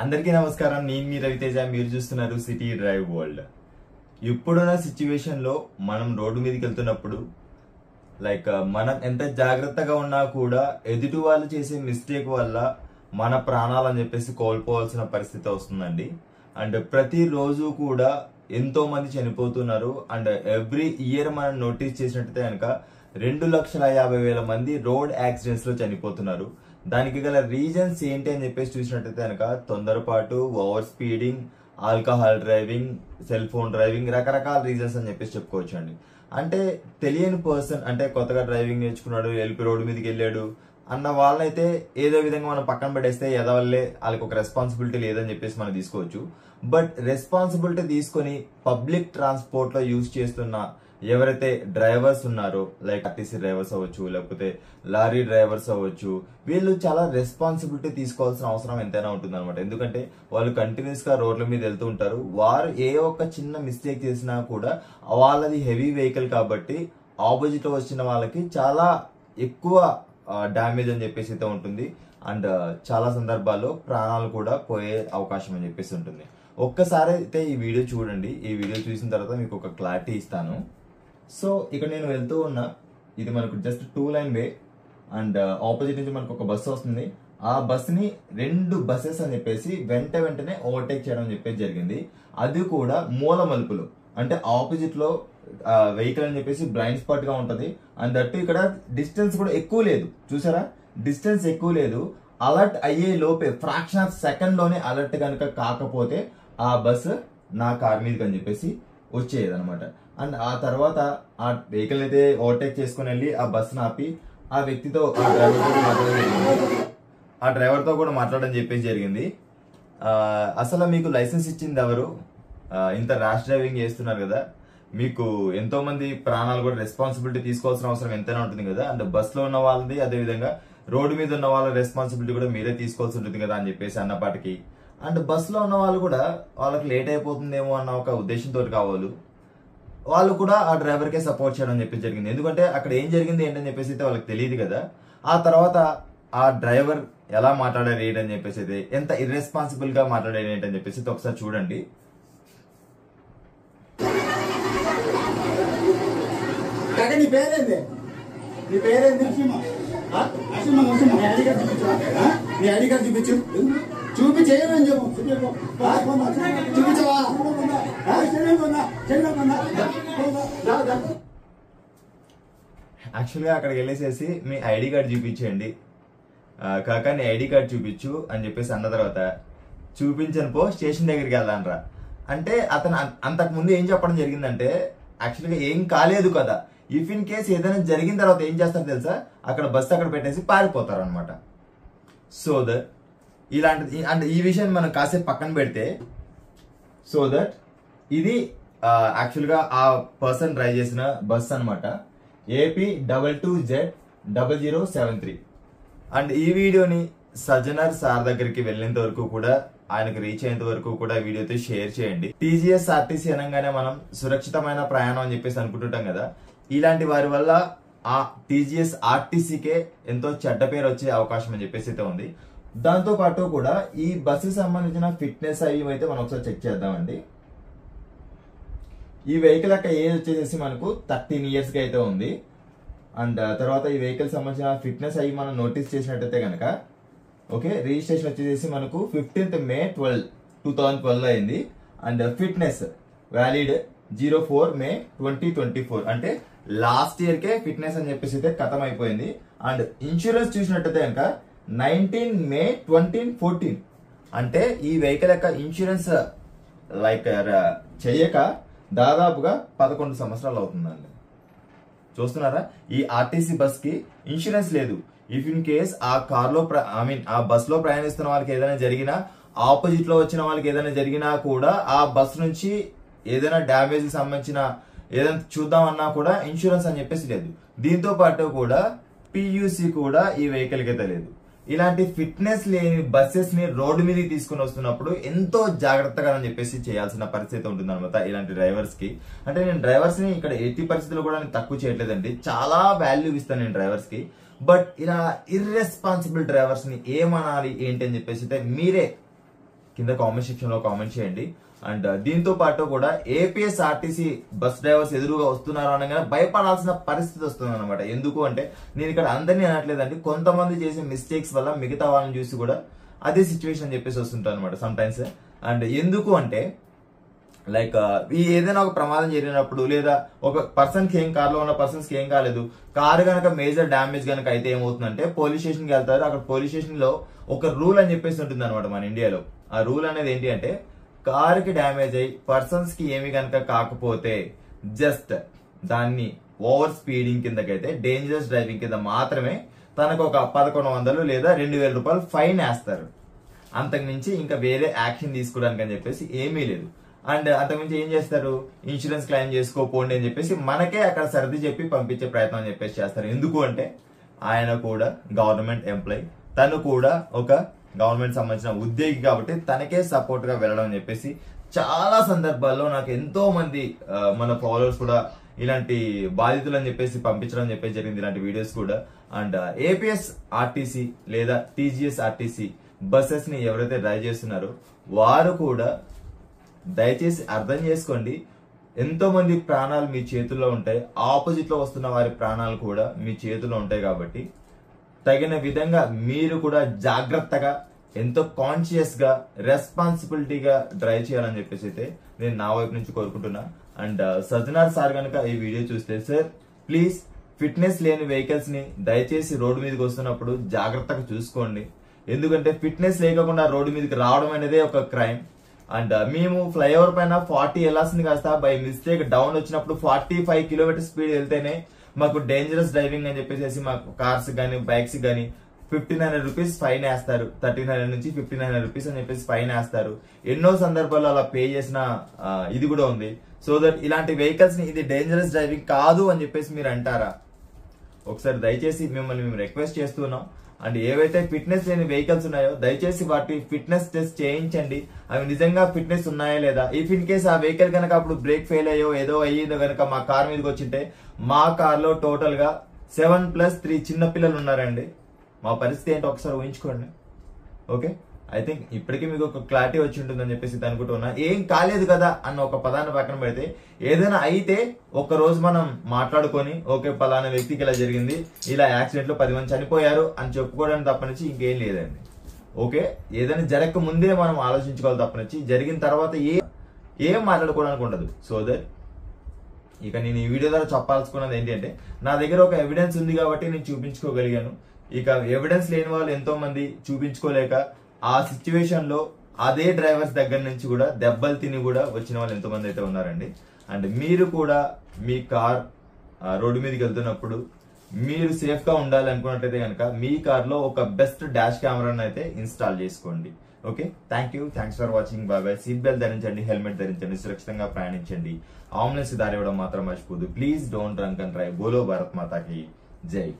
అందరికీ నమస్కారం. నేను మీ రవితేజ. మీరు చూస్తున్నారు సిటీ డ్రైవ్ వరల్డ్. ఇప్పుడున్న సిచ్యువేషన్ లో మనం రోడ్డు మీదకి వెళ్తున్నప్పుడు మనం ఎంత జాగ్రత్తగా ఉన్నా కూడా ఎదుటి వాళ్ళు చేసే మిస్టేక్ వల్ల మన ప్రాణాలు అని చెప్పేసి కోల్పోవాల్సిన పరిస్థితి వస్తుందండి. అండ్ ప్రతి రోజు కూడా ఎంతో మంది చనిపోతున్నారు. అండ్ ఎవ్రీ ఇయర్ మనం నోటీస్ చేసినట్టయితే కనుక 2,50,000 మంది రోడ్ యాక్సిడెంట్స్ లో చనిపోతున్నారు. దానికి గల రీజన్స్ ఏంటి అని చెప్పేసి చూసినట్టయితే కనుక తొందరపాటు, over speeding, alcohol driving, cell phone driving, రకరకాల రీజన్స్ అని చెప్పేసి చెప్పుకోవచ్చు అండి. అంటే తెలియని పర్సన్, అంటే కొత్తగా డ్రైవింగ్ నేర్చుకున్నాడు, వెళ్ళి రోడ్డు మీదకి వెళ్ళాడు అన్న వాళ్ళైతే ఏదో విధంగా మనం పక్కన పెట్టేస్తే ఎదవల్లే, వాళ్ళకి ఒక రెస్పాన్సిబిలిటీ లేదని చెప్పేసి మనం తీసుకోవచ్చు. బట్ రెస్పాన్సిబిలిటీ తీసుకొని పబ్లిక్ ట్రాన్స్పోర్ట్ లో యూజ్ చేస్తున్న ఎవరైతే డ్రైవర్స్ ఉన్నారో, లైక్ ఆర్టీసీ డ్రైవర్స్ అవ్వచ్చు, లేకపోతే లారీ డ్రైవర్స్ అవ్వచ్చు, వీళ్ళు చాలా రెస్పాన్సిబిలిటీ తీసుకోవాల్సిన అవసరం ఎంతైనా ఉంటుంది అనమాట. ఎందుకంటే వాళ్ళు కంటిన్యూస్ గా రోడ్ల మీద వెళ్తూ ఉంటారు. వారు ఏ ఒక్క చిన్న మిస్టేక్ చేసినా కూడా వాళ్ళది హెవీ వెహికల్ కాబట్టి ఆపోజిట్ లో వచ్చిన వాళ్ళకి చాలా ఎక్కువ డ్యామేజ్ అని చెప్పేసి అయితే ఉంటుంది. అండ్ చాలా సందర్భాల్లో ప్రాణాలు కూడా పోయే అవకాశం అని చెప్పేసి ఉంటుంది. ఒక్కసారి అయితే ఈ వీడియో చూడండి. ఈ వీడియో చూసిన తర్వాత మీకు ఒక క్లారిటీ ఇస్తాను. సో ఇక్కడ నేను వెళ్తూ ఉన్నా, ఇది మనకు just 2 line way. And opposite నుంచి మనకు ఒక బస్సు వస్తుంది. ఆ బస్సుని 2 బస్సెస్ అని చెప్పేసి వెంటనే ఓవర్టేక్ చేయడం అని చెప్పేసి జరిగింది. అది కూడా మూల మలుపులు, అంటే ఆపోజిట్ లో వెహికల్ అని చెప్పేసి బ్లైండ్ స్పాట్ గా ఉంటది. అండ్ దట్టు ఇక్కడ డిస్టెన్స్ కూడా ఎక్కువ లేదు. చూసారా, డిస్టెన్స్ ఎక్కువ లేదు. అలర్ట్ అయ్యే లోపే ఫ్రాక్షన్ ఆఫ్ సెకండ్ లోనే అలర్ట్ కనుక కాకపోతే ఆ బస్సు నా కార్ మీదకి అని చెప్పేసి వచ్చేది అనమాట. అండ్ ఆ తర్వాత ఆ వెహికల్ అయితే ఓవర్టేక్ చేసుకుని వెళ్ళి ఆ బస్సును ఆపి ఆ వ్యక్తితో, ఆ డ్రైవర్ తో కూడా మాట్లాడడం చెప్పేసి జరిగింది. అసలు మీకు లైసెన్స్ ఇచ్చింది ఎవరు? ఇంత ర్యాష్ డ్రైవింగ్ చేస్తున్నారు కదా, మీకు ఎంతో మంది ప్రాణాలు కూడా రెస్పాన్సిబిలిటీ తీసుకోవాల్సిన అవసరం ఎంతైనా ఉంటుంది కదా. అండ్ బస్ లో ఉన్న వాళ్ళది, అదే విధంగా రోడ్డు మీద ఉన్న వాళ్ళ రెస్పాన్సిబిలిటీ కూడా మీరే తీసుకోవాల్సి ఉంటుంది కదా అని చెప్పేసి అన్నపాటికి, అండ్ బస్ లో ఉన్న వాళ్ళు కూడా వాళ్ళకి లేట్ అయిపోతుందేమో అన్న ఒక ఉద్దేశంతో కావాలి వాళ్ళు కూడా ఆ డ్రైవర్ కే సపోర్ట్ చేయడం చెప్పేసి జరిగింది. ఎందుకంటే అక్కడ ఏం జరిగింది ఏంటని చెప్పేసి అయితే వాళ్ళకి తెలియదు కదా. ఆ తర్వాత ఆ డ్రైవర్ ఎలా మాట్లాడారు ఏంటని చెప్పేసి అయితే, ఎంత ఇర్రెస్పాన్సిబుల్ గా మాట్లాడారు ఏంటని చెప్పేసి అయితే ఒకసారి చూడండి. నీ పేరేంది? నీ పేరేంది? నీ ఐడి కార్డు చూపించు. చూపించేయమని చెప్పు. చూపించవా? యాక్చువల్గా అక్కడికి వెళ్ళేసేసి మీ ఐడి కార్డు చూపించండి కాక, నీ ఐడి కార్డు చూపించు అని చెప్పేసి అన్న తర్వాత, చూపించను పో, స్టేషన్ దగ్గరికి వెళ్దానరా అంటే అతను అంతకు ముందు ఏం చెప్పడం జరిగిందంటే, యాక్చువల్గా ఏం కాలేదు కదా, ఇఫ్ ఇన్ కేసు ఏదైనా జరిగిన తర్వాత ఏం చేస్తారో తెలుసా, అక్కడ బస్సు అక్కడ పెట్టేసి పారిపోతారు అనమాట. సో దట్ ఇలాంటిది, అంటే ఈ విషయాన్ని మనం కాసేపు పక్కన పెడితే, సో దట్ ఇది యాక్చువల్గా ఆ పర్సన్ డ్రైవ్ చేసిన బస్ అనమాట, AP22Z0073. అండ్ ఈ వీడియోని సజ్జనర్ సార్ దగ్గరికి వెళ్ళేంత వరకు కూడా, ఆయనకు రీచ్ అయ్యేంత వరకు కూడా వీడియోతో షేర్ చేయండి. TGS RTC అనగానే మనం సురక్షితమైన ప్రయాణం అని చెప్పేసి అనుకుంటుంటాం కదా. ఇలాంటి వారి వల్ల ఆ TGS RTCకే ఎంతో చెడ్డ పేరు వచ్చే అవకాశం అని చెప్పేసి అయితే ఉంది. దాంతో పాటు కూడా ఈ బస్సు సంబంధించిన ఫిట్నెస్ అవి అయితే మనం ఒకసారి చెక్ చేద్దామండి. ఈ వెహికల్ యొక్క ఏజ్ వచ్చేసి మనకు 13 years కి అయితే ఉంది. అండ్ తర్వాత ఈ వెహికల్ సంబంధించిన ఫిట్నెస్ అవి మనం నోటీస్ చేసినట్టయితే కనుక, ఓకే, రిజిస్ట్రేషన్ వచ్చేసి మనకు 15th May 2012 అయింది. అండ్ ఫిట్నెస్ వ్యాలిడ్ 04 May 2024, అంటే లాస్ట్ ఇయర్ కే ఫిట్నెస్ అని చెప్పేసి అయితే ఖతం అయిపోయింది. అండ్ ఇన్సూరెన్స్ చూసినట్టయితే కనుక 19 May 2014, అంటే ఈ వెహికల్ యొక్క ఇన్సూరెన్స్ చెయ్యక దాదాపుగా 11 సంవత్సరాలు అవుతుందండి. చూస్తున్నారా, ఈ ఆర్టీసీ బస్ కి ఇన్సూరెన్స్ లేదు. ఇఫ్ ఇన్ కేస్ ఆ కార్ లో ఆ బస్ లో ప్రయాణిస్తున్న వాళ్ళకి ఏదైనా జరిగినా, ఆపోజిట్ లో వచ్చిన వాళ్ళకి ఏదైనా జరిగినా కూడా, ఆ బస్ నుంచి ఏదైనా డ్యామేజ్ సంబంధించిన ఏదైనా చూద్దామన్నా కూడా ఇన్సూరెన్స్ అని చెప్పేసి లేదు. దీంతో పాటు కూడా PUC కూడా ఈ వెహికల్ కి అయితే లేదు. ఇలాంటి ఫిట్నెస్ లేని బస్సెస్ ని రోడ్డు మీదకి తీసుకుని వస్తున్నప్పుడు ఎంతో జాగ్రత్తగా అని చెప్పేసి చేయాల్సిన పరిస్థితి ఉంటుంది అనమాట ఇలాంటి డ్రైవర్స్ కి. అంటే నేను డ్రైవర్స్ ని ఇక్కడ ఎట్టి పరిస్థితుల్లో కూడా నేను తక్కువ చేయట్లేదండి, చాలా వాల్యూ ఇస్తాను నేను డ్రైవర్స్ కి. బట్ ఇలా ఇర్రెస్పాన్సిబుల్ డ్రైవర్స్ ని ఏమనాలి ఏంటి అని చెప్పేసి అయితే మీరే కింద కామెంట్ సెక్షన్ లో కామెంట్ చేయండి. అండ్ దీంతో పాటు కూడా ఏపీఎస్ఆర్టీసీ బస్ డ్రైవర్స్ ఎదురుగా వస్తున్నారు అనగానే భయపడాల్సిన పరిస్థితి వస్తుంది అనమాట. ఎందుకు అంటే నేను ఇక్కడ అందరినీ అనట్లేదండి, కొంతమంది చేసే మిస్టేక్స్ వల్ల మిగతా వాళ్ళని చూసి కూడా అదే సిచ్యువేషన్ అని చెప్పేసి వస్తుంటారు అనమాట సమ్ టైమ్స్. అండ్ ఎందుకు అంటే లైక్ ఏదైనా ఒక ప్రమాదం జరిగినప్పుడు లేదా ఒక పర్సన్ కి ఏం, కార్లో ఉన్న పర్సన్స్ కి ఏం కాలేదు, కారు కనుక మేజర్ డ్యామేజ్ కనుక అయితే ఏమవుతుందంటే పోలీస్ స్టేషన్ కి వెళ్తారు. అక్కడ పోలీస్ స్టేషన్ లో ఒక రూల్ అని చెప్పేసి ఉంటుంది అనమాట మన ఇండియాలో. ఆ రూల్ అనేది ఏంటి అంటే కార్ కి డ్యామేజ్ అయ్యి పర్సన్స్ కి ఏమి కనుక కాకపోతే జస్ట్ దాన్ని ఓవర్ స్పీడింగ్ కిందకైతే డేంజరస్ డ్రైవింగ్ కింద మాత్రమే తనకు ఒక 1100 లేదా 2000 రూపాయలు ఫైన్ వేస్తారు. అంతకు మించి ఇంకా వేరే యాక్షన్ తీసుకోవడానికి అని చెప్పేసి ఏమీ లేదు. అండ్ అంతకుమించి ఏం చేస్తారు, ఇన్సూరెన్స్ క్లెయిమ్ చేసుకోపోండి అని చెప్పేసి మనకే అక్కడ సర్ది చెప్పి పంపించే ప్రయత్నం అని చెప్పేసి చేస్తారు. ఎందుకు అంటే ఆయన కూడా గవర్నమెంట్ ఎంప్లాయ్, తను కూడా ఒక గవర్నమెంట్ సంబంధించిన ఉద్యోగి కాబట్టి తనకే సపోర్ట్ గా వెళ్ళడం అని చెప్పేసి చాలా సందర్భాల్లో నాకు ఎంతో మంది మన ఫాలోవర్స్ కూడా ఇలాంటి బాధితులు అని చెప్పేసి పంపించడం చెప్పేసి జరిగింది, ఇలాంటి వీడియోస్ కూడా. అండ్ ఏపీఎస్ ఆర్టీసీ లేదా టీజీఎస్ ఆర్టీసీ బస్సెస్ ని ఎవరైతే డ్రైవ్ చేస్తున్నారో వారు కూడా దయచేసి అర్థం చేసుకోండి, ఎంతో మంది ప్రాణాలు మీ చేతుల్లో ఉంటాయి, ఆపోజిట్ లో వస్తున్న వారి ప్రాణాలు కూడా మీ చేతుల్లో ఉంటాయి. కాబట్టి తగిన విధంగా మీరు కూడా జాగ్రత్తగా ఎంతో కాన్షియస్ గా రెస్పాన్సిబిలిటీగా డ్రైవ్ చేయాలని చెప్పేసి అయితే నేను నా వైపు నుంచి కోరుకుంటున్నా. అండ్ సజ్జనార్ సార్ కనుక ఈ వీడియో చూస్తే, సార్ ప్లీజ్ ఫిట్నెస్ లేని వెహికల్స్ ని దయచేసి రోడ్డు మీదకి వస్తున్నప్పుడు జాగ్రత్తగా చూసుకోండి. ఎందుకంటే ఫిట్నెస్ లేకుండా రోడ్డు మీదకి రావడం అనేది ఒక క్రైమ్. అండ్ మేము ఫ్లైఓవర్ పైన 40 వెళ్లాల్సింది కాస్త బై మిస్టేక్ డౌన్ వచ్చినప్పుడు 45 కిలోమీటర్ స్పీడ్ వెళ్తేనే మాకు డేంజరస్ డ్రైవింగ్ అని చెప్పేసి మాకు కార్స్ గానీ బైక్స్ గానీ 1500 రూపీస్ ఫైన్ వేస్తారు. 1300 నుంచి 1500 రూపీస్ అని చెప్పేసి ఫైన్ వేస్తారు. ఎన్నో సందర్భాల్లో అలా పే చేసిన ఇది కూడా ఉంది. సో దట్ ఇలాంటి వెహికల్స్ ని ఇది డేంజరస్ డ్రైవింగ్ కాదు అని చెప్పేసి మీరు అంటారా? ఒకసారి దయచేసి మిమ్మల్ని మేము రిక్వెస్ట్ చేస్తున్నాం. అండ్ ఏవైతే ఫిట్నెస్ లేని వెహికల్స్ ఉన్నాయో దయచేసి వాటి ఫిట్నెస్ టెస్ట్ చేయించండి. అవి నిజంగా ఫిట్నెస్ ఉన్నాయా లేదా. ఇఫ్ ఇన్ కేస్ ఆ వెహికల్ కనుక అప్పుడు బ్రేక్ ఫెయిల్ అయ్యో ఏదో అయ్యిందో కనుక మా కార్ మీదకి వచ్చింటే, మా కార్ లో టోటల్ గా 7+3 చిన్న పిల్లలు ఉన్నారండి. మా పరిస్థితి ఏంటో ఒకసారి ఊహించుకోండి. ఓకే, ఐ థింక్ ఇప్పటికీ మీకు ఒక క్లారిటీ వచ్చి ఉంటుందని చెప్పేసి అనుకుంటున్నా. ఏం కాలేదు కదా అన్న ఒక పదాన్ని పక్కన పెడితే, ఏదైనా అయితే ఒక రోజు మనం మాట్లాడుకొని ఓకే పలానా వ్యక్తికి ఇలా జరిగింది, ఇలా యాక్సిడెంట్ లో 10 మంది చనిపోయారు అని చెప్పుకోవడానికి తప్పనిచ్చి ఇంకేం లేదండి. ఓకే, ఏదైనా జరగక ముందే మనం ఆలోచించుకోవాలి తప్పనిచ్చి జరిగిన తర్వాత ఏం మాట్లాడుకోవడానికి ఉండదు. సో దట్ ఇక నేను ఈ వీడియో ద్వారా చెప్పాల్సుకున్నది ఏంటి అంటే, నా దగ్గర ఒక ఎవిడెన్స్ ఉంది కాబట్టి నేను చూపించుకోగలిగాను. ఇక ఎవిడెన్స్ లేని వాళ్ళు ఎంతో మంది చూపించుకోలేక ఆ సిచ్యువేషన్ లో అదే డ్రైవర్స్ దగ్గర నుంచి కూడా దెబ్బలు తిని కూడా వచ్చిన వాళ్ళు ఎంతో మంది అయితే ఉన్నారండి. అండ్ మీరు కూడా మీ కార్ రోడ్డు మీదకి వెళ్తున్నప్పుడు మీరు సేఫ్ గా ఉండాలి అనుకున్నట్లయితే కనుక మీ కార్ లో ఒక బెస్ట్ డాష్ కెమెరాను అయితే ఇన్స్టాల్ చేసుకోండి. Okay, thanks for watching. Bye bye. Seat belt ధరించండి, హెల్మెట్ ధరించండి, సురక్షితంగా ప్రయాణించండి. ఆంబులెన్స్ దారి ఇవ్వడం మాత్రం మర్చిపోదు. Please don't drunk and drive. బోలో భారత్ మాతాకి జై.